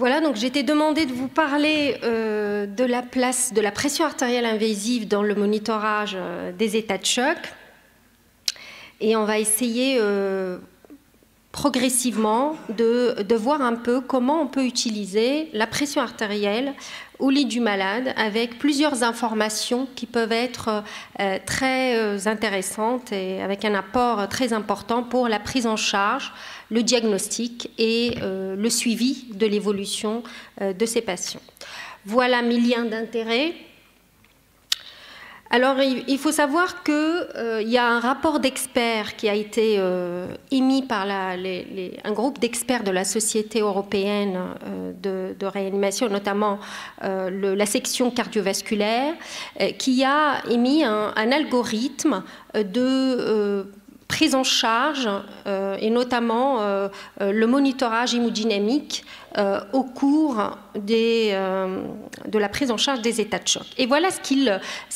Voilà, donc j'ai été demandée de vous parler de la place de la pression artérielle invasive dans le monitorage des états de choc. Et on va essayer progressivement de voir un peu comment on peut utiliser la pression artérielle au lit du malade avec plusieurs informations qui peuvent être très intéressantes et avec un apport très important pour la prise en charge, le diagnostic et le suivi de l'évolution de ces patients. Voilà mes liens d'intérêt. Alors, il faut savoir qu'il y a un rapport d'experts qui a été émis par un groupe d'experts de la Société européenne de réanimation, notamment la section cardiovasculaire, qui a émis un algorithme de prise en charge et notamment le monitorage hémodynamique au cours de la prise en charge des états de choc. Et voilà ce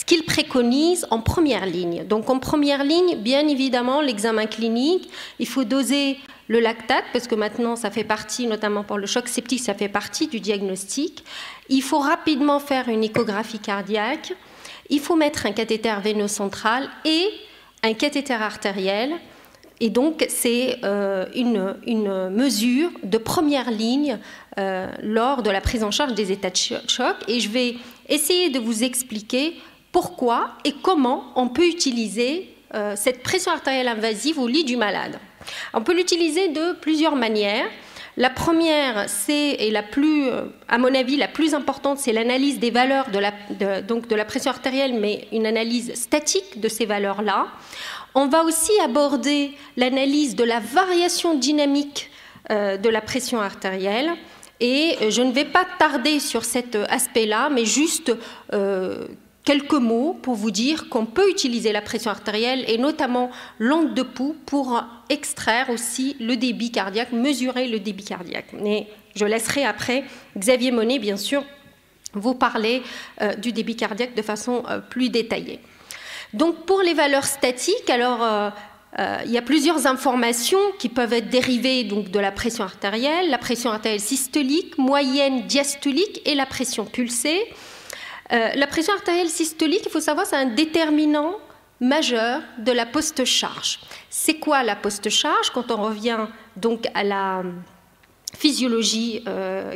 qu'il préconise en première ligne. Donc en première ligne, bien évidemment, l'examen clinique, il faut doser le lactate, parce que maintenant ça fait partie, notamment pour le choc septique, ça fait partie du diagnostic. Il faut rapidement faire une échographie cardiaque, il faut mettre un cathéter veineux central et un cathéter artériel, et donc c'est une mesure de première ligne lors de la prise en charge des états de choc, et je vais essayer de vous expliquer pourquoi et comment on peut utiliser cette pression artérielle invasive au lit du malade. On peut l'utiliser de plusieurs manières. La première, et la plus, à mon avis, la plus importante, c'est l'analyse des valeurs de la pression artérielle, mais une analyse statique de ces valeurs-là. On va aussi aborder l'analyse de la variation dynamique de la pression artérielle. Et je ne vais pas tarder sur cet aspect-là, mais juste quelques mots pour vous dire qu'on peut utiliser la pression artérielle et notamment l'onde de pouls pour extraire aussi le débit cardiaque, mesurer le débit cardiaque. Mais je laisserai après Xavier Monet, bien sûr, vous parler du débit cardiaque de façon plus détaillée. Donc pour les valeurs statiques, alors il y a plusieurs informations qui peuvent être dérivées donc, de la pression artérielle systolique, moyenne, diastolique et la pression pulsée. La pression artérielle systolique, il faut savoir, c'est un déterminant majeur de la post-charge. C'est quoi la post-charge? Quand on revient donc à la physiologie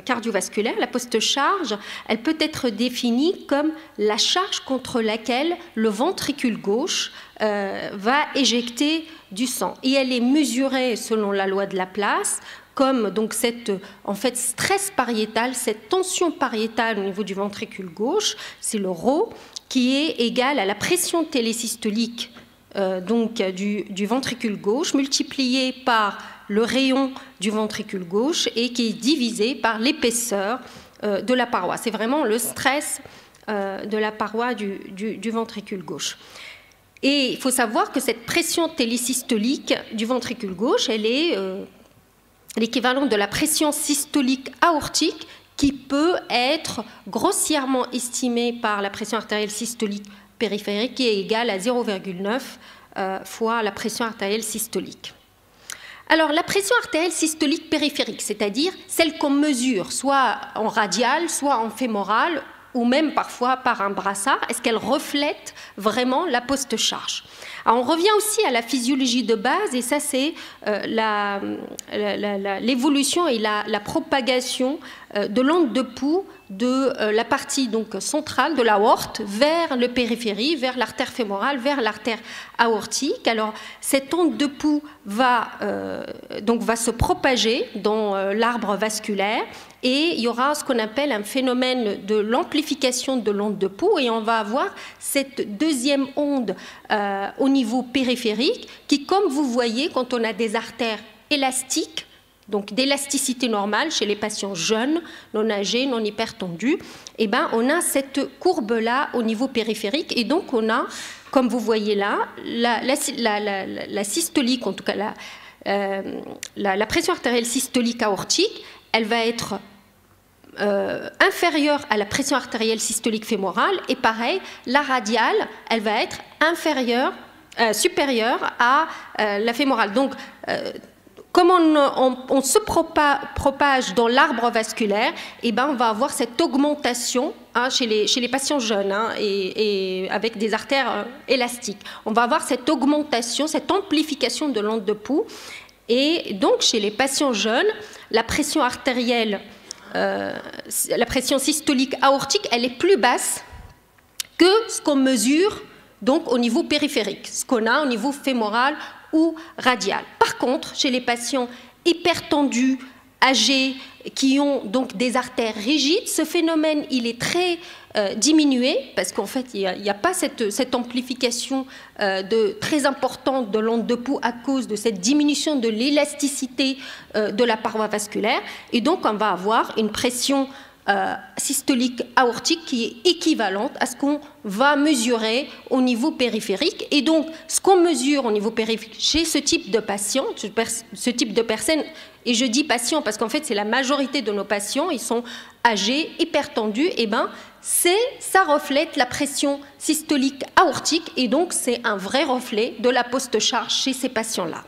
cardiovasculaire, la post-charge, elle peut être définie comme la charge contre laquelle le ventricule gauche va éjecter du sang. Et elle est mesurée selon la loi de Laplace comme donc cette stress pariétal, cette tension pariétale au niveau du ventricule gauche, c'est le ρ, qui est égal à la pression télésystolique du ventricule gauche multiplié par le rayon du ventricule gauche et qui est divisé par l'épaisseur de la paroi. C'est vraiment le stress de la paroi du ventricule gauche. Et il faut savoir que cette pression télésystolique du ventricule gauche, elle est l'équivalent de la pression systolique aortique qui peut être grossièrement estimée par la pression artérielle systolique périphérique qui est égale à 0,9 fois la pression artérielle systolique. Alors la pression artérielle systolique périphérique, c'est-à-dire celle qu'on mesure soit en radial, soit en fémoral ou même parfois par un brassard, est-ce qu'elle reflète vraiment la post-charge? On revient aussi à la physiologie de base, et ça c'est l'évolution et la propagation de l'onde de pouls de la partie donc centrale de l'aorte vers le périphérie, vers l'artère fémorale, vers l'artère aortique. Alors cette onde de pouls va se propager dans l'arbre vasculaire et il y aura ce qu'on appelle un phénomène de l'amplification de l'onde de pouls et on va avoir cette deuxième onde au niveau périphérique qui, comme vous voyez, quand on a des artères élastiques, donc d'élasticité normale chez les patients jeunes, non âgés, non hypertendus, eh ben, on a cette courbe-là au niveau périphérique et donc on a, comme vous voyez là, la systolique, en tout cas la pression artérielle systolique aortique, elle va être inférieure à la pression artérielle systolique fémorale et pareil, la radiale, elle va être supérieure à la fémorale. Donc, comme on se propage dans l'arbre vasculaire, eh ben, on va avoir cette augmentation chez les patients jeunes et avec des artères élastiques. On va avoir cette augmentation, cette amplification de l'onde de pouls. Et donc, chez les patients jeunes, la pression artérielle, la pression systolique aortique, elle est plus basse que ce qu'on mesure donc, au niveau périphérique, ce qu'on a au niveau fémoral ou radial. Par contre, chez les patients hypertendus, âgés, qui ont donc des artères rigides, ce phénomène il est très diminué parce qu'en fait il n'y a pas cette amplification très importante de l'onde de pouls à cause de cette diminution de l'élasticité de la paroi vasculaire, et donc on va avoir une pression systolique aortique qui est équivalente à ce qu'on va mesurer au niveau périphérique. Et donc, ce qu'on mesure au niveau périphérique chez ce type de patient, ce type de personnes, et je dis patients parce qu'en fait, c'est la majorité de nos patients, ils sont âgés, hypertendus, et ben, ça reflète la pression systolique aortique, et donc c'est un vrai reflet de la post-charge chez ces patients-là.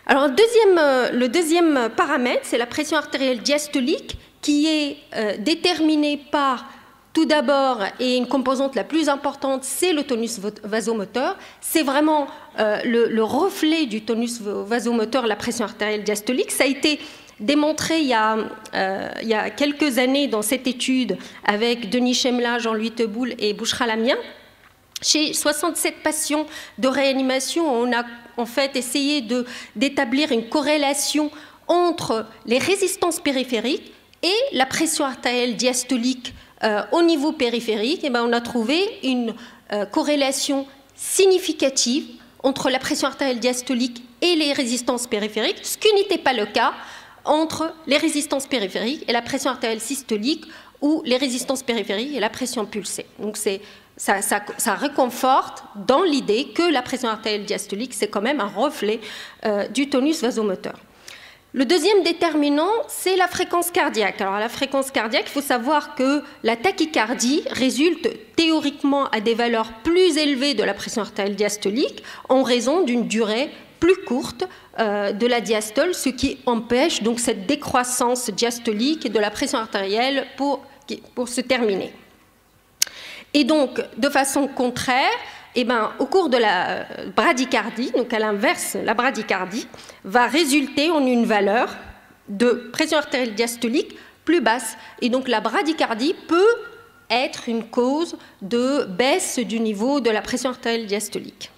Alors, le deuxième paramètre, c'est la pression artérielle diastolique, qui est déterminée par, tout d'abord, et une composante la plus importante, c'est le tonus vasomoteur. C'est vraiment le reflet du tonus vasomoteur, la pression artérielle diastolique. Ça a été démontré il y a quelques années dans cette étude avec Denis Chemla, Jean-Louis Teboul et Bouchra Lamien. Chez 67 patients de réanimation, on a en fait essayé d'établir une corrélation entre les résistances périphériques et la pression artérielle diastolique au niveau périphérique. Et bien, on a trouvé une corrélation significative entre la pression artérielle diastolique et les résistances périphériques, ce qui n'était pas le cas entre les résistances périphériques et la pression artérielle systolique ou les résistances périphériques et la pression pulsée. Donc ça réconforte dans l'idée que la pression artérielle diastolique, c'est quand même un reflet du tonus vasomoteur. Le deuxième déterminant, c'est la fréquence cardiaque. Alors, la fréquence cardiaque, il faut savoir que la tachycardie résulte théoriquement à des valeurs plus élevées de la pression artérielle diastolique en raison d'une durée plus courte de la diastole, ce qui empêche donc cette décroissance diastolique de la pression artérielle pour se terminer. Et donc, de façon contraire, eh ben, au cours de la bradycardie, donc à l'inverse, la bradycardie va résulter en une valeur de pression artérielle diastolique plus basse. Et donc la bradycardie peut être une cause de baisse du niveau de la pression artérielle diastolique.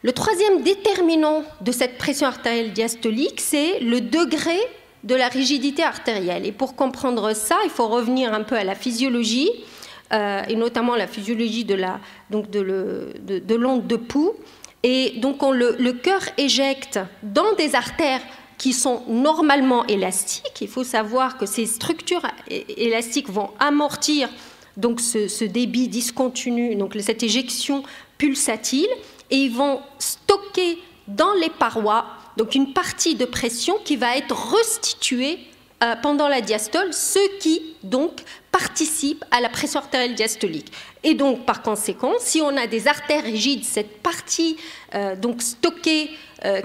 Le troisième déterminant de cette pression artérielle diastolique, c'est le degré de la rigidité artérielle. Et pour comprendre ça, il faut revenir un peu à la physiologie, et notamment la physiologie de l'onde de pouls. Et donc le cœur éjecte dans des artères qui sont normalement élastiques. Il faut savoir que ces structures élastiques vont amortir donc ce débit discontinu, donc cette éjection pulsatile, et ils vont stocker dans les parois donc une partie de pression qui va être restituée pendant la diastole, ce qui donc participe à la pression artérielle diastolique. Et donc, par conséquent, si on a des artères rigides, cette partie donc stockée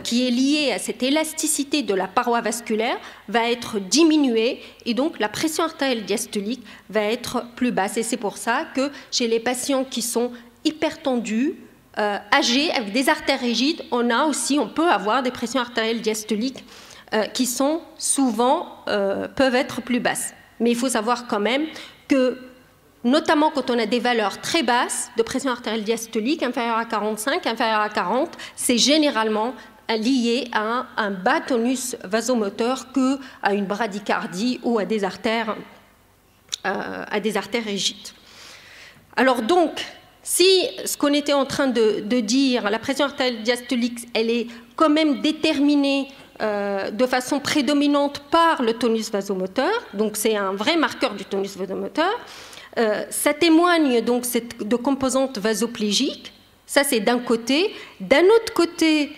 qui est liée à cette élasticité de la paroi vasculaire va être diminuée, et donc la pression artérielle diastolique va être plus basse. Et c'est pour ça que chez les patients qui sont hypertendus, âgés, avec des artères rigides, on peut avoir des pressions artérielles diastoliques qui sont souvent, peuvent être plus basses. Mais il faut savoir quand même que, notamment quand on a des valeurs très basses de pression artérielle diastolique, inférieure à 45, inférieure à 40, c'est généralement lié à un bas tonus vasomoteur qu'à une bradycardie ou à des artères rigides. Alors donc, si ce qu'on était en train de dire, la pression artérielle diastolique, elle est quand même déterminée de façon prédominante par le tonus vasomoteur, donc c'est un vrai marqueur du tonus vasomoteur. Ça témoigne donc de composantes vasoplégiques, ça c'est d'un côté. D'un autre côté,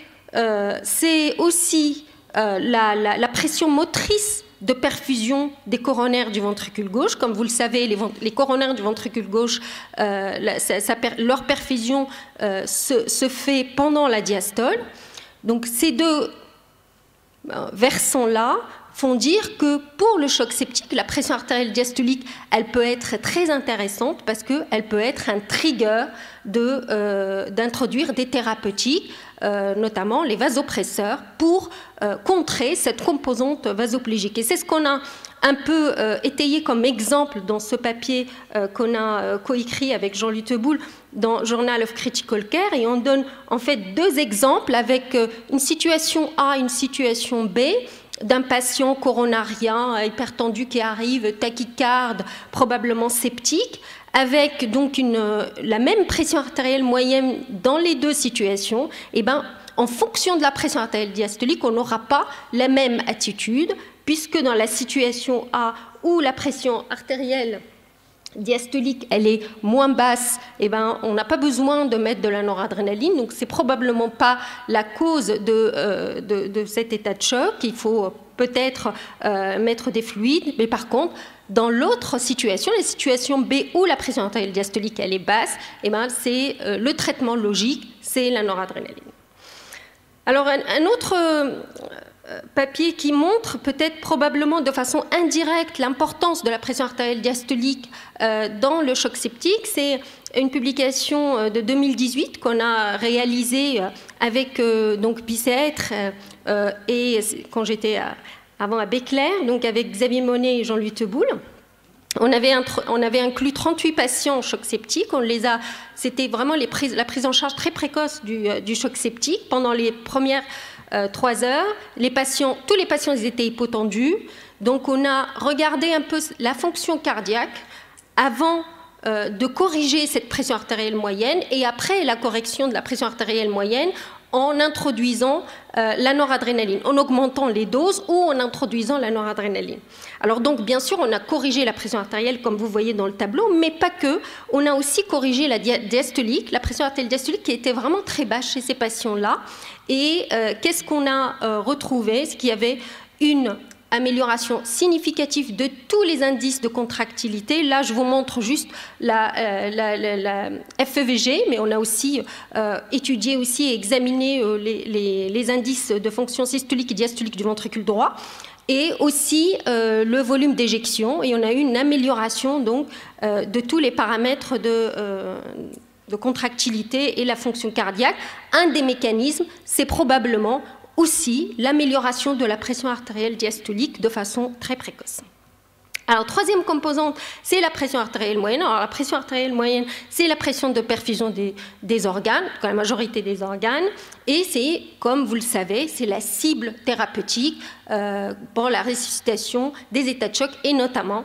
c'est aussi la pression motrice de perfusion des coronaires du ventricule gauche. Comme vous le savez, les coronaires du ventricule gauche, leur perfusion se fait pendant la diastole. Donc ces deux versants-là font dire que pour le choc septique, la pression artérielle diastolique, elle peut être très intéressante parce qu'elle peut être un trigger d'introduire des thérapeutiques, notamment les vasopresseurs, pour contrer cette composante vasoplégique. Et c'est ce qu'on a un peu étayé comme exemple dans ce papier qu'on a coécrit avec Jean-Luc Teboul dans Journal of Critical Care, et on donne en fait deux exemples avec une situation A et une situation B d'un patient coronarien hypertendu qui arrive, tachycarde, probablement septique, avec donc la même pression artérielle moyenne dans les deux situations. Et ben, en fonction de la pression artérielle diastolique, on n'aura pas la même attitude, puisque dans la situation A où la pression artérielle diastolique, elle est moins basse, et ben, on n'a pas besoin de mettre de la noradrénaline, donc c'est probablement pas la cause de cet état de choc. Il faut peut-être mettre des fluides, mais par contre, dans l'autre situation, la situation B où la pression artérielle diastolique elle est basse, et ben, c'est le traitement logique, c'est la noradrénaline. Alors un autre papier qui montre peut-être probablement de façon indirecte l'importance de la pression artérielle diastolique dans le choc septique, c'est une publication de 2018 qu'on a réalisée avec donc Bicêtre et quand j'étais avant à Béclair, donc avec Xavier Monet et Jean-Luc Teboul. On avait inclus 38 patients en choc septique. C'était vraiment la prise en charge très précoce du choc septique. Pendant les premières 3 heures, tous les patients ils étaient hypotendus. Donc on a regardé un peu la fonction cardiaque avant de corriger cette pression artérielle moyenne et après la correction de la pression artérielle moyenne en introduisant la noradrénaline, en augmentant les doses ou en introduisant la noradrénaline. Alors donc, bien sûr, on a corrigé la pression artérielle, comme vous voyez dans le tableau, mais pas que. On a aussi corrigé la diastolique, la pression artérielle diastolique qui était vraiment très basse chez ces patients-là. Et qu'est-ce qu'on a retrouvé? C'est qu'il y avait une amélioration significative de tous les indices de contractilité. Là, je vous montre juste la FEVG, mais on a aussi étudié aussi et examiné les indices de fonction systolique et diastolique du ventricule droit, et aussi le volume d'éjection. Et on a eu une amélioration donc, de tous les paramètres de contractilité et la fonction cardiaque. Un des mécanismes, c'est probablement aussi l'amélioration de la pression artérielle diastolique de façon très précoce. Alors, troisième composante, c'est la pression artérielle moyenne. Alors, la pression artérielle moyenne, c'est la pression de perfusion des organes, dans la majorité des organes, et c'est, comme vous le savez, c'est la cible thérapeutique pour la ressuscitation des états de choc, et notamment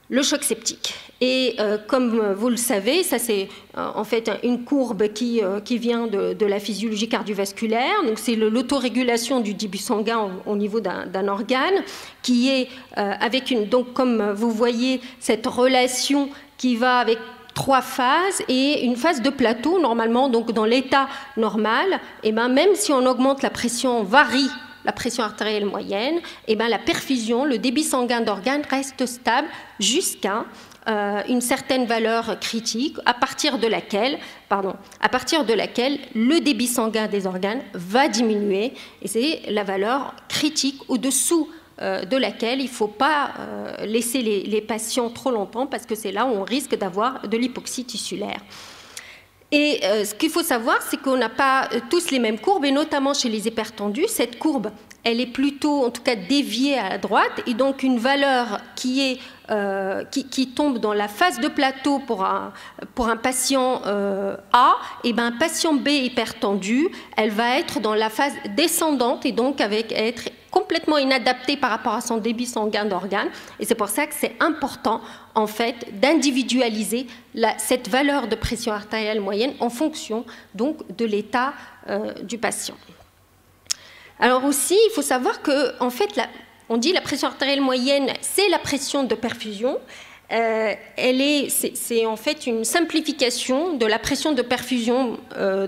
le choc septique. Et comme vous le savez, ça c'est en fait une courbe qui vient de la physiologie cardiovasculaire. Donc c'est l'autorégulation du débit sanguin au niveau d'un organe qui est avec donc comme vous voyez cette relation qui va avec 3 phases et une phase de plateau normalement. Donc dans l'état normal, et ben même si on augmente la pression, on varie la pression artérielle moyenne, et ben la perfusion, le débit sanguin d'organes reste stable jusqu'à une certaine valeur critique à partir de laquelle le débit sanguin des organes va diminuer, et c'est la valeur critique au-dessous de laquelle il ne faut pas laisser les patients trop longtemps parce que c'est là où on risque d'avoir de l'hypoxie tissulaire. Et ce qu'il faut savoir, c'est qu'on n'a pas tous les mêmes courbes, et notamment chez les hypertendus, cette courbe, elle est plutôt, en tout cas, déviée à la droite, et donc une valeur qui tombe dans la phase de plateau pour un patient A, et ben un patient B hypertendu, elle va être dans la phase descendante, et donc être complètement inadaptée par rapport à son débit sanguin d'organes. Et c'est pour ça que c'est important, en fait, d'individualiser cette valeur de pression artérielle moyenne en fonction donc de l'état du patient. Alors aussi, il faut savoir que, en fait, on dit la pression artérielle moyenne, c'est la pression de perfusion. C'est en fait une simplification de la pression de perfusion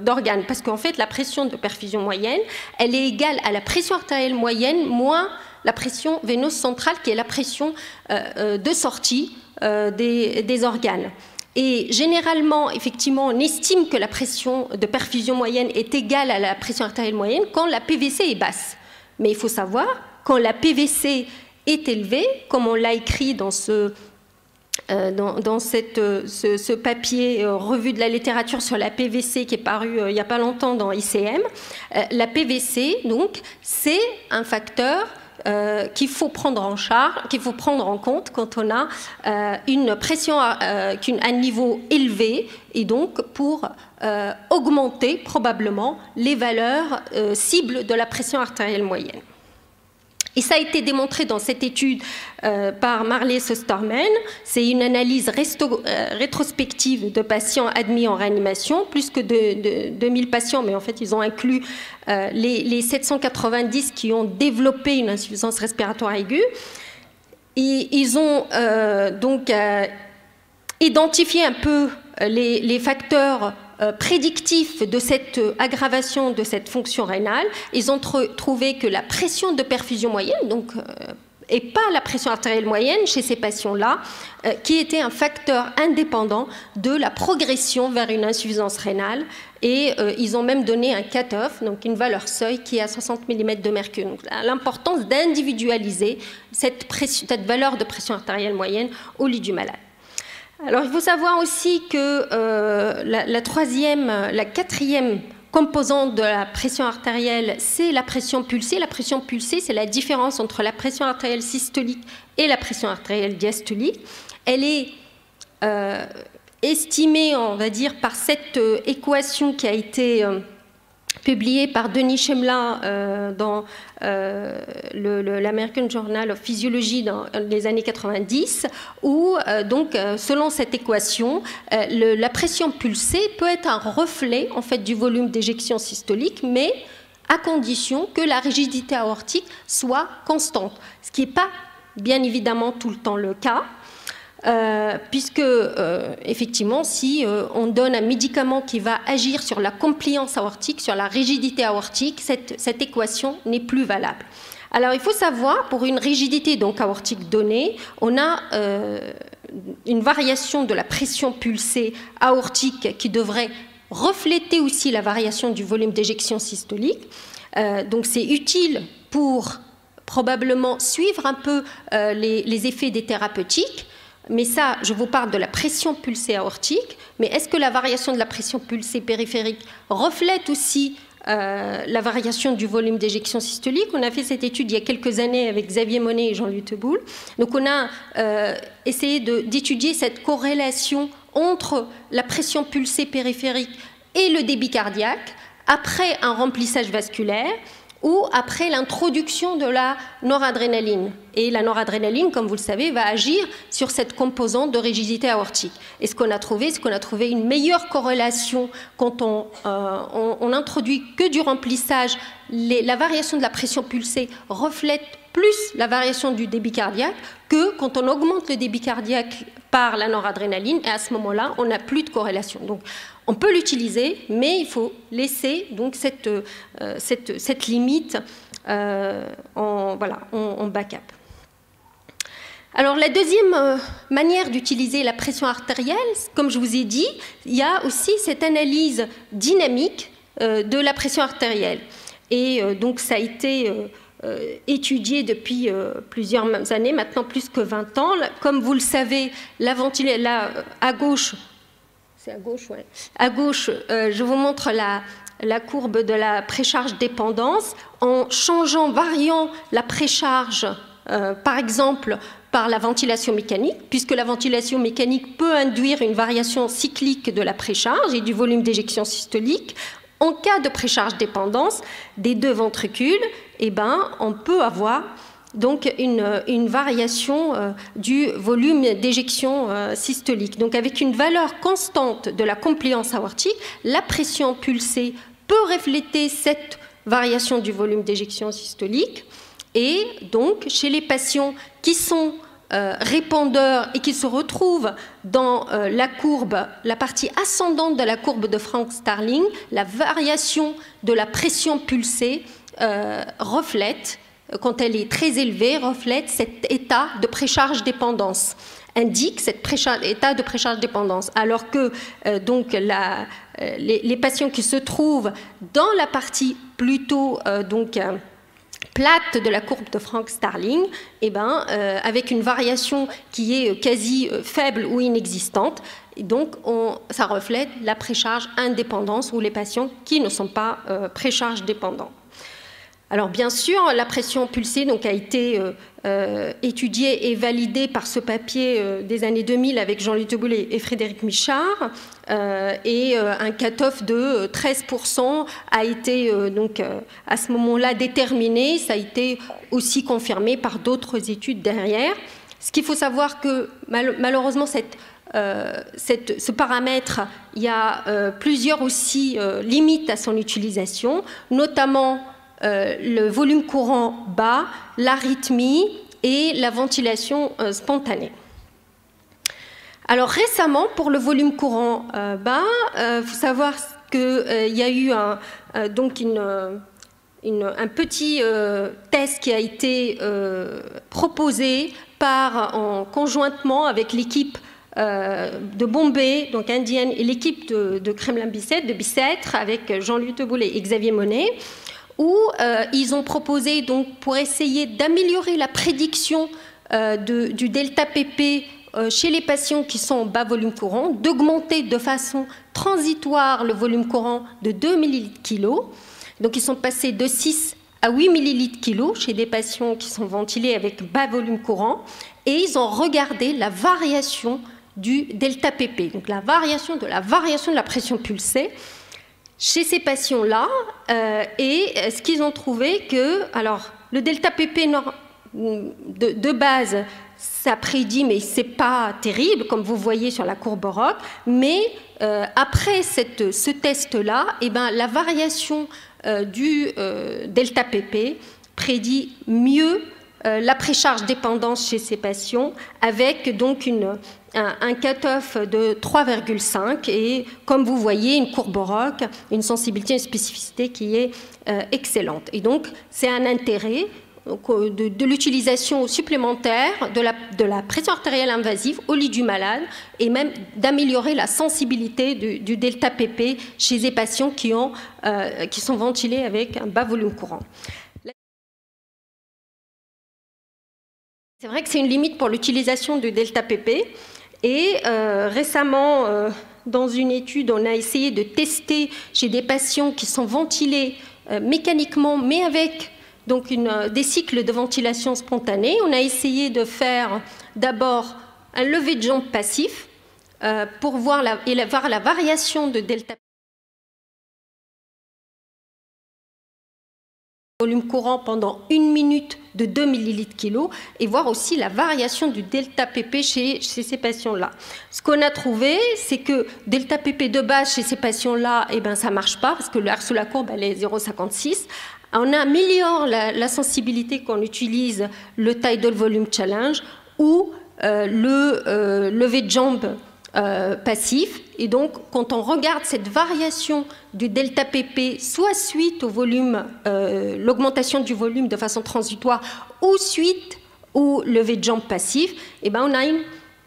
d'organes, parce qu'en fait la pression de perfusion moyenne, elle est égale à la pression artérielle moyenne moins la pression veineuse centrale, qui est la pression de sortie des organes. Et généralement, effectivement, on estime que la pression de perfusion moyenne est égale à la pression artérielle moyenne quand la PVC est basse. Mais il faut savoir, quand la PVC est élevée, comme on l'a écrit dans ce papier revue de la littérature sur la PVC qui est paru il n'y a pas longtemps dans ICM, la PVC, donc, c'est un facteur qu'il faut prendre en charge, qu'il faut prendre en compte quand on a une pression à un niveau élevé, et donc pour augmenter probablement les valeurs cibles de la pression artérielle moyenne. Et ça a été démontré dans cette étude par Marley Sosterman. C'est une analyse rétrospective de patients admis en réanimation, plus que de 2000 patients, mais en fait ils ont inclus les 790 qui ont développé une insuffisance respiratoire aiguë. Et ils ont donc identifié un peu les facteurs prédictifs de cette aggravation de cette fonction rénale. Ils ont trouvé que la pression de perfusion moyenne, donc, et pas la pression artérielle moyenne chez ces patients-là, qui était un facteur indépendant de la progression vers une insuffisance rénale. Et ils ont même donné un cut-off, donc une valeur seuil qui est à 60 mm de mercure. Donc, l'importance d'individualiser cette valeur de pression artérielle moyenne au lit du malade. Alors, il faut savoir aussi que la quatrième composante de la pression artérielle, c'est la pression pulsée. La pression pulsée, c'est la différence entre la pression artérielle systolique et la pression artérielle diastolique. Elle est estimée, on va dire, par cette équation qui a été publiée par Denis Chemla dans l'American Journal of Physiology dans les années 90, où, donc, selon cette équation, la pression pulsée peut être un reflet en fait, du volume d'éjection systolique, mais à condition que la rigidité aortique soit constante, ce qui n'est pas bien évidemment tout le temps le cas. Puisque, effectivement, si on donne un médicament qui va agir sur la compliance aortique, sur la rigidité aortique, cette équation n'est plus valable. Alors, il faut savoir, pour une rigidité donc, aortique donnée, on a une variation de la pression pulsée aortique qui devrait refléter aussi la variation du volume d'éjection systolique. Donc, c'est utile pour probablement suivre un peu les effets des thérapeutiques. Mais ça, je vous parle de la pression pulsée aortique, mais est-ce que la variation de la pression pulsée périphérique reflète aussi la variation du volume d'éjection systolique? On a fait cette étude il y a quelques années avec Xavier Monet et Jean-Luc Teboul. Donc on a essayé d'étudier cette corrélation entre la pression pulsée périphérique et le débit cardiaque après un remplissage vasculaire ou après l'introduction de la noradrénaline. Et la noradrénaline, comme vous le savez, va agir sur cette composante de rigidité aortique. Et ce qu'on a trouvé, c'est qu'on a trouvé une meilleure corrélation quand on introduit que du remplissage. La variation de la pression pulsée reflète plus la variation du débit cardiaque que quand on augmente le débit cardiaque par la noradrénaline. Et à ce moment-là, on n'a plus de corrélation. Donc, on peut l'utiliser, mais il faut laisser donc cette limite en backup. Alors, la deuxième manière d'utiliser la pression artérielle, comme je vous ai dit, il y a aussi cette analyse dynamique de la pression artérielle. Et donc, ça a été étudié depuis plusieurs années, maintenant plus que 20 ans. Comme vous le savez, à gauche, c'est à gauche, ouais. À gauche, je vous montre la courbe de la précharge dépendance en variant la précharge, par exemple, par la ventilation mécanique, puisque la ventilation mécanique peut induire une variation cyclique de la précharge et du volume d'éjection systolique. En cas de précharge dépendance des deux ventricules, on peut avoir donc une variation du volume d'éjection systolique. Donc avec une valeur constante de la compliance aortique, la pression pulsée peut refléter cette variation du volume d'éjection systolique. Et donc chez les patients qui sont répondeurs et qui se retrouvent dans la courbe, la partie ascendante de la courbe de Frank Starling, la variation de la pression pulsée reflète, quand elle est très élevée, reflète cet état de précharge dépendance, indique cet état de précharge dépendance, alors que donc les patients qui se trouvent dans la partie plutôt plate de la courbe de Frank-Starling, avec une variation qui est quasi faible ou inexistante. Et donc, ça reflète la précharge indépendance ou les patients qui ne sont pas précharge dépendants. Alors, bien sûr, la pression pulsée donc, a été étudiée et validée par ce papier des années 2000 avec Jean-Louis Teboulet et Frédéric Michard. Et un cut-off de 13% a été à ce moment-là déterminé. Ça a été aussi confirmé par d'autres études derrière. Ce qu'il faut savoir que malheureusement, ce paramètre, il y a plusieurs aussi limites à son utilisation, notamment le volume courant bas, l'arythmie et la ventilation spontanée. Alors récemment, pour le volume courant bas, faut savoir qu'il y a eu un petit test qui a été proposé conjointement avec l'équipe de Bombay, donc indienne, et l'équipe de Kremlin-Bicêtre, avec Jean-Louis Teboulet et Xavier Monet, où ils ont proposé, donc, pour essayer d'améliorer la prédiction du delta PP chez les patients qui sont en bas volume courant, d'augmenter de façon transitoire le volume courant de 2 ml/kg. Donc, ils sont passés de 6 à 8 ml/kg chez des patients qui sont ventilés avec bas volume courant, et ils ont regardé la variation du delta PP, donc la variation de la pression pulsée chez ces patients-là, et ce qu'ils ont trouvé que, alors, le delta PP de base, ça prédit, mais c'est pas terrible, comme vous voyez sur la courbe ROC, mais après ce test-là, la variation du delta PP prédit mieux la précharge dépendance chez ces patients, avec donc un cut-off de 3,5 et, comme vous voyez, une courbe ROC, une sensibilité et une spécificité qui est excellente. Et donc, c'est un intérêt de l'utilisation supplémentaire de la pression artérielle invasive au lit du malade, et même d'améliorer la sensibilité du delta PP chez les patients qui sont ventilés avec un bas volume courant. C'est vrai que c'est une limite pour l'utilisation du delta PP. Et récemment, dans une étude, on a essayé de tester chez des patients qui sont ventilés mécaniquement, mais avec donc des cycles de ventilation spontanée. On a essayé de faire d'abord un lever de jambe passif pour voir la variation de delta volume courant pendant 1 minute de 2 ml/kg et voir aussi la variation du delta PP chez ces patients-là. Ce qu'on a trouvé, c'est que delta PP de base chez ces patients-là, ça ne marche pas parce que l'air sous la courbe, elle est 0,56. On améliore la sensibilité quand on utilise le Tidal Volume Challenge ou le lever de jambe passif. Et donc, quand on regarde cette variation du delta PP, soit suite au volume, l'augmentation du volume de façon transitoire, ou suite au lever de jambe passif, on a une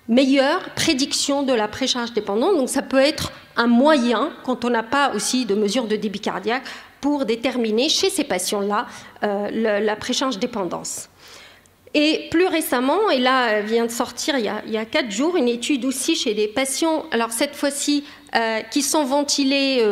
meilleure prédiction de la précharge dépendante. Donc, ça peut être un moyen, quand on n'a pas aussi de mesure de débit cardiaque, pour déterminer chez ces patients-là la précharge dépendance. Et plus récemment, et là vient de sortir il y a 4 jours, une étude aussi chez des patients, alors cette fois-ci, qui sont ventilés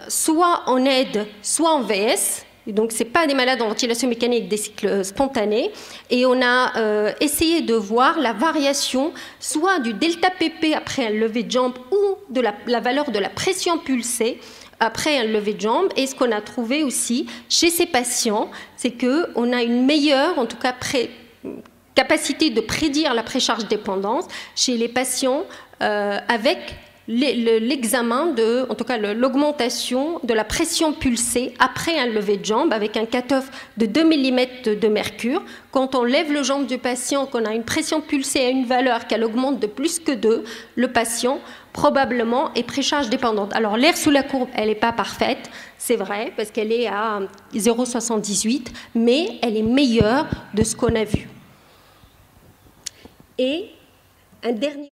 soit en aide, soit en VS. Et donc, ce n'est pas des malades en ventilation mécanique, des cycles spontanés. Et on a essayé de voir la variation, soit du delta PP après un lever de jambe ou de la valeur de la pression pulsée après un lever de jambe. Et ce qu'on a trouvé aussi chez ces patients, c'est qu'on a une meilleure, en tout cas, capacité de prédire la précharge dépendance chez les patients avec l'examen en tout cas l'augmentation de la pression pulsée après un lever de jambe avec un cut-off de 2 mm de mercure. Quand on lève le jambe du patient, qu'on a une pression pulsée à une valeur qu'elle augmente de plus que 2, le patient probablement est précharge dépendante. Alors l'air sous la courbe, elle n'est pas parfaite, c'est vrai, parce qu'elle est à 0,78, mais elle est meilleure de ce qu'on a vu. Et un dernier...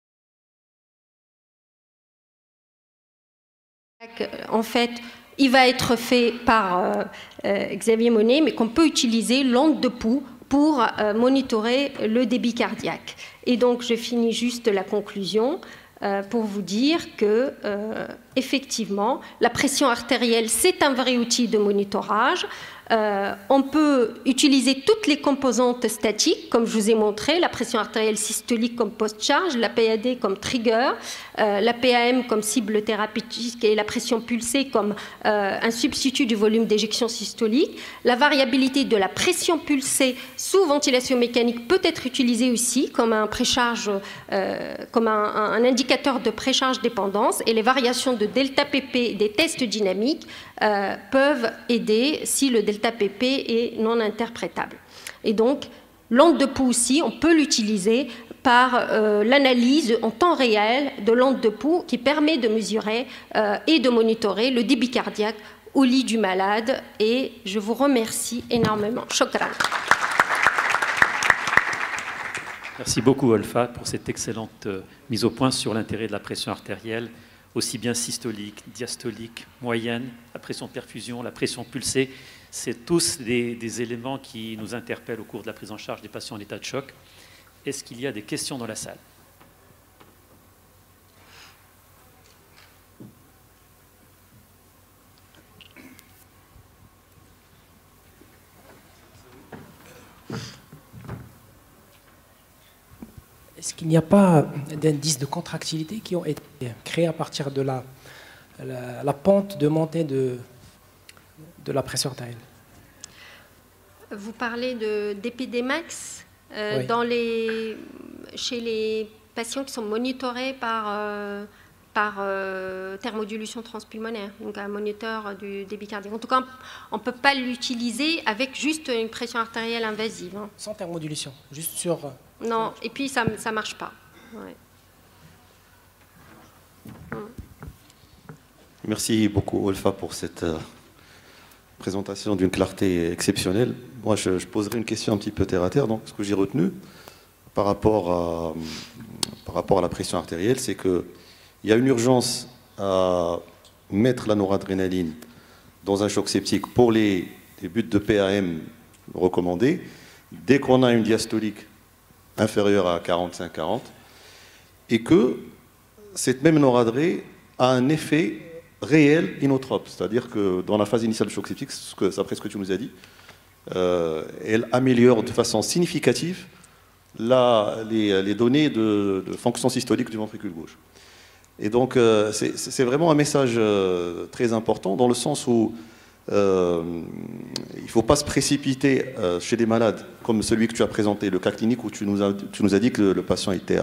En fait, il va être fait par Xavier Monet, mais qu'on peut utiliser l'onde de pouls pour monitorer le débit cardiaque. Et donc, je finis juste la conclusion pour vous dire que, effectivement, la pression artérielle, c'est un vrai outil de monitorage. On peut utiliser toutes les composantes statiques, comme je vous ai montré, la pression artérielle systolique comme post-charge, la PAD comme trigger, la PAM comme cible thérapeutique et la pression pulsée comme un substitut du volume d'éjection systolique. La variabilité de la pression pulsée sous ventilation mécanique peut être utilisée aussi comme un précharge, comme un indicateur de précharge dépendance, et les variations de delta pp des tests dynamiques peuvent aider si le delta pp est non interprétable. Et donc, l'onde de pouls aussi, on peut l'utiliser par l'analyse en temps réel de l'onde de pouls qui permet de mesurer et de monitorer le débit cardiaque au lit du malade. Et je vous remercie énormément. Shukran. Merci beaucoup, Olfa, pour cette excellente mise au point sur l'intérêt de la pression artérielle, aussi bien systolique, diastolique, moyenne, la pression de perfusion, la pression pulsée. C'est tous des éléments qui nous interpellent au cours de la prise en charge des patients en état de choc. Est-ce qu'il y a des questions dans la salle? Est-ce qu'il n'y a pas d'indices de contractilité qui ont été créés à partir de la pente de montée de la pression artérielle? Vous parlez d'épidémax Oui. Chez les patients qui sont monitorés par thermodulution transpulmonaire, donc un moniteur du débit cardiaque. En tout cas, on ne peut pas l'utiliser avec juste une pression artérielle invasive. Hein. Sans thermodulution, juste sur... Non, et puis ça ne marche pas. Ouais. Merci beaucoup, Olfa, pour cette présentation d'une clarté exceptionnelle. Moi, je poserai une question un petit peu terre à terre. Donc, ce que j'ai retenu par rapport à la pression artérielle, c'est qu'il y a une urgence à mettre la noradrénaline dans un choc septique pour les buts de PAM recommandés, dès qu'on a une diastolique inférieure à 45-40, et que cette même noradré a un effet réel inotrope, c'est-à-dire que dans la phase initiale du choc septique, après ce que tu nous as dit, elle améliore de façon significative les données de fonction systolique du ventricule gauche. Et donc, c'est vraiment un message très important dans le sens où il ne faut pas se précipiter chez des malades comme celui que tu as présenté, le cas clinique où tu nous as dit que le patient était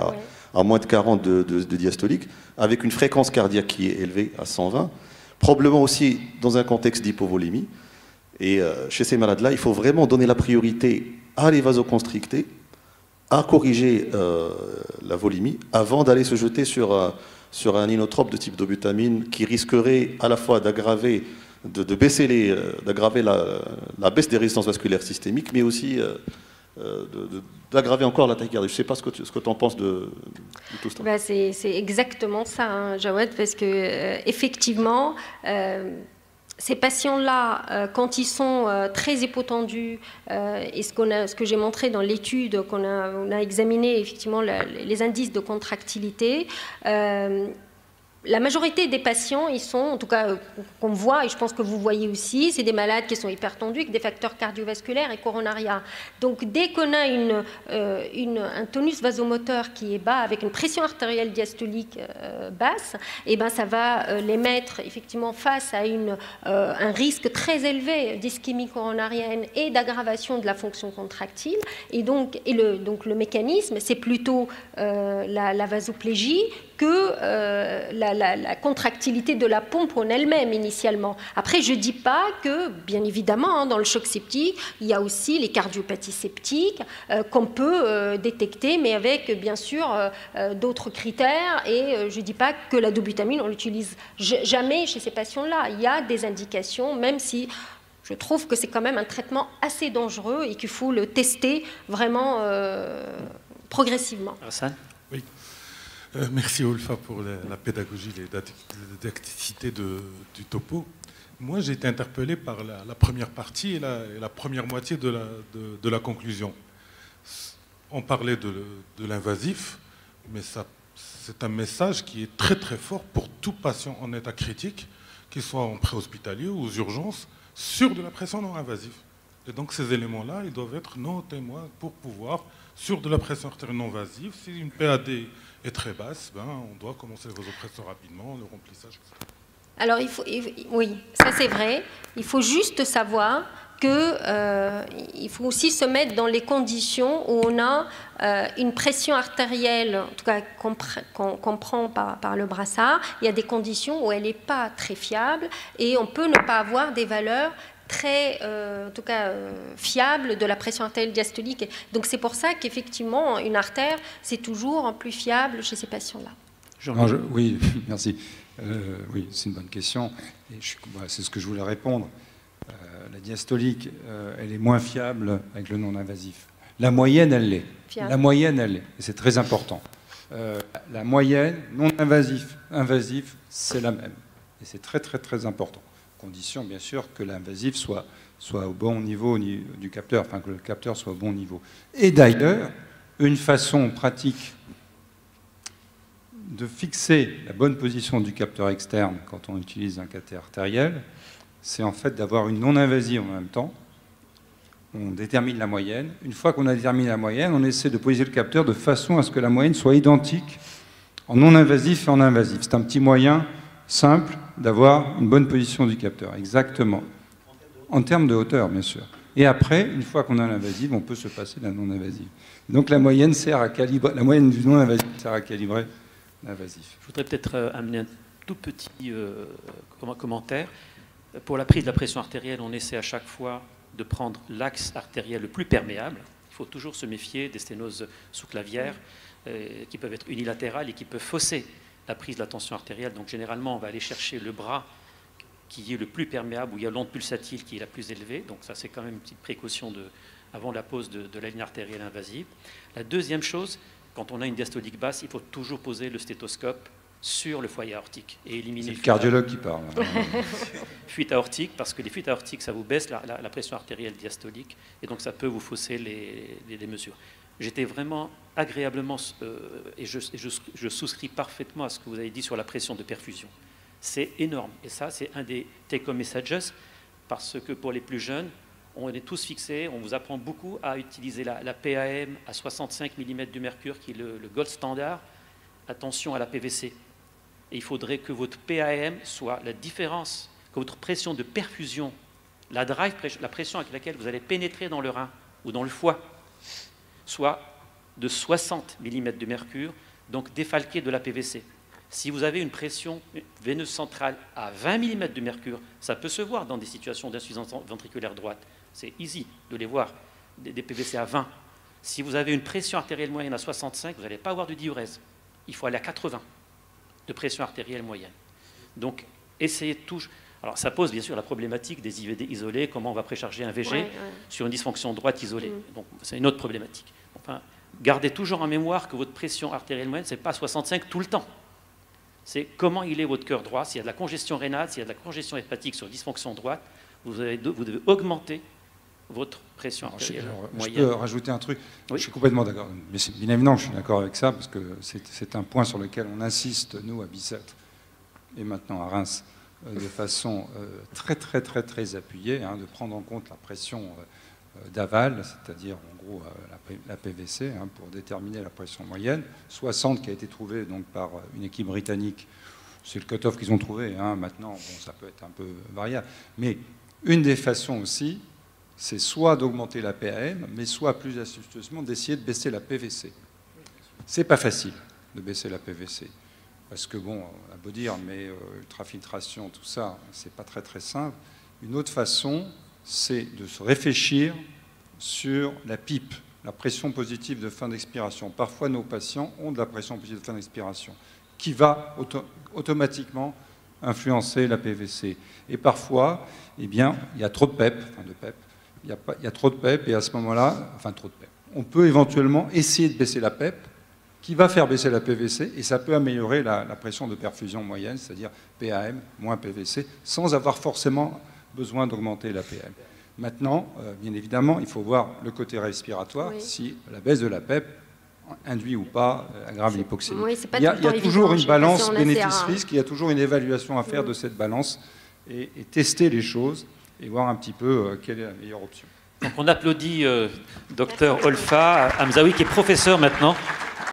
à moins de 40 de diastolique, avec une fréquence cardiaque qui est élevée à 120, probablement aussi dans un contexte d'hypovolémie. Et chez ces malades-là, il faut vraiment donner la priorité à les vasoconstricter, à corriger la volémie, avant d'aller se jeter sur un inotrope de type dobutamine qui risquerait à la fois d'aggraver la baisse des résistances vasculaires systémiques, mais aussi d'aggraver encore la tachycardie. Je ne sais pas ce que tu en penses de tout ça. Ben c'est exactement ça, hein, Jawad, parce que effectivement, ces patients-là, quand ils sont très hypotendus, et ce que j'ai montré dans l'étude qu'on a examiné, effectivement, les indices de contractilité, la majorité des patients, ils sont, en tout cas qu'on voit, et je pense que vous voyez aussi, c'est des malades qui sont hypertendus, avec des facteurs cardiovasculaires et coronariens. Donc dès qu'on a un tonus vasomoteur qui est bas, avec une pression artérielle diastolique basse, et ben ça va les mettre effectivement face à un risque très élevé d'ischémie coronarienne et d'aggravation de la fonction contractile. Et donc le mécanisme, c'est plutôt la vasoplégie que la contractilité de la pompe en elle-même initialement. Après, je ne dis pas que, bien évidemment, hein, dans le choc septique, il y a aussi les cardiopathies septiques qu'on peut détecter, mais avec, bien sûr, d'autres critères. Et je ne dis pas que la dobutamine, on l'utilise jamais chez ces patients-là. Il y a des indications, même si je trouve que c'est quand même un traitement assez dangereux et qu'il faut le tester vraiment progressivement. Hassan ? Oui. Merci Olfa pour la pédagogie, la didacticité du topo. Moi, j'ai été interpellé par la première partie et la première moitié de la conclusion. On parlait de l'invasif, mais c'est un message qui est très très fort pour tout patient en état critique, qu'il soit en préhospitalier ou aux urgences, sur de la pression non invasive. Et donc ces éléments-là, ils doivent être notés, moi, pour pouvoir, sur de la pression artérielle non invasive, si une PAD est très basse, ben, on doit commencer les vasopresseurs rapidement, le remplissage, etc. Alors, oui, ça c'est vrai. Il faut juste savoir qu'il faut aussi se mettre dans les conditions où on a une pression artérielle, en tout cas qu'on prend par le brassard. Il y a des conditions où elle n'est pas très fiable et on peut ne pas avoir des valeurs très, en tout cas, fiables de la pression artérielle diastolique. Donc c'est pour ça qu'effectivement, une artère, c'est toujours plus fiable chez ces patients-là. Oui, merci. Oui, c'est une bonne question. C'est ce que je voulais répondre. La diastolique, elle est moins fiable avec le non-invasif. La moyenne, elle l'est. La moyenne, elle l'est. Et c'est très important. La moyenne, non-invasif, invasif, c'est la même. Et c'est très, très, très important. Condition, bien sûr, que l'invasif soit au bon niveau du capteur, enfin que le capteur soit au bon niveau. Et d'ailleurs, une façon pratique de fixer la bonne position du capteur externe quand on utilise un cathé artériel, c'est en fait d'avoir une non-invasive en même temps. On détermine la moyenne. Une fois qu'on a déterminé la moyenne, on essaie de positionner le capteur de façon à ce que la moyenne soit identique en non-invasif et en invasif. C'est un petit moyen simple d'avoir une bonne position du capteur, exactement. En termes de hauteur, bien sûr. Et après, une fois qu'on a l'invasive, on peut se passer de la non-invasive. Donc la moyenne sert à calibrer, la moyenne du non-invasif sert à calibrer l'invasif. Je voudrais peut-être amener un tout petit commentaire. Pour la prise de la pression artérielle, on essaie à chaque fois de prendre l'axe artériel le plus perméable. Il faut toujours se méfier des sténoses sous-clavières qui peuvent être unilatérales et qui peuvent fausser la prise de la tension artérielle. Donc généralement, on va aller chercher le bras qui est le plus perméable, où il y a l'onde pulsatile qui est la plus élevée. Donc ça, c'est quand même une petite précaution avant la pose de la ligne artérielle invasive. La deuxième chose, quand on a une diastolique basse, il faut toujours poser le stéthoscope sur le foyer aortique et éliminer. C'est le cardiologue qui parle. Fuite aortique, parce que les fuites aortiques, ça vous baisse la pression artérielle diastolique et donc ça peut vous fausser les mesures. J'étais vraiment agréablement, et je souscris parfaitement à ce que vous avez dit sur la pression de perfusion. C'est énorme. Et ça, c'est un des take-home messages, parce que pour les plus jeunes, on est tous fixés, on vous apprend beaucoup à utiliser la PAM à 65 mm du mercure, qui est le gold standard. Attention à la PVC. Et il faudrait que votre PAM soit la différence, que votre pression de perfusion, la pression avec laquelle vous allez pénétrer dans le rein ou dans le foie, soit de 60 mm de mercure, donc défalquée de la PVC. Si vous avez une pression veineuse centrale à 20 mm de mercure, ça peut se voir dans des situations d'insuffisance ventriculaire droite. C'est easy de les voir, des PVC à 20. Si vous avez une pression artérielle moyenne à 65, vous n'allez pas avoir de diurèse. Il faut aller à 80 de pression artérielle moyenne. Donc, essayez de toucher. Alors, ça pose bien sûr la problématique des IVD isolés, comment on va précharger un VG sur une dysfonction droite isolée. Donc, c'est une autre problématique. Enfin, gardez toujours en mémoire que votre pression artérielle moyenne, ce n'est pas 65 tout le temps. C'est comment il est votre cœur droit. S'il y a de la congestion rénale, s'il y a de la congestion hépatique sur dysfonction droite, vous devez augmenter votre pression artérielle moyenne. Je peux rajouter un truc. Oui. Je suis complètement d'accord. Mais c'est bien évident que je suis d'accord avec ça, parce que c'est un point sur lequel on insiste, nous, à Bicêtre, et maintenant à Reims, de façon très, très, très, très appuyée, de prendre en compte la pression d'aval, c'est-à-dire en gros la PVC, pour déterminer la pression moyenne. 60 qui a été trouvée donc, par une équipe britannique. C'est le cut-off qu'ils ont trouvé. Maintenant, bon, ça peut être un peu variable. Mais une des façons aussi, c'est soit d'augmenter la PAM, mais soit plus astucieusement d'essayer de baisser la PVC. C'est pas facile de baisser la PVC. Parce que, bon, on a beau dire, mais ultrafiltration, tout ça, c'est pas très très simple. Une autre façon, c'est de se réfléchir sur la PIP, la pression positive de fin d'expiration. Parfois, nos patients ont de la pression positive de fin d'expiration, qui va automatiquement influencer la PVC. Et parfois, eh bien, il y a trop de PEP, il y a trop de PEP, et à ce moment-là, trop de PEP. On peut éventuellement essayer de baisser la PEP, qui va faire baisser la PVC, et ça peut améliorer la pression de perfusion moyenne, c'est-à-dire PAM moins PVC, sans avoir forcément besoin d'augmenter la PM. Maintenant, bien évidemment, il faut voir le côté respiratoire, si la baisse de la PEP induit ou pas aggrave l'hypoxémie. Oui, il y a toujours une balance bénéfice-risque, il y a toujours une évaluation à faire de cette balance, et tester les choses, et voir un petit peu quelle est la meilleure option. Donc on applaudit Dr Olfa Hamzaoui, qui est professeur maintenant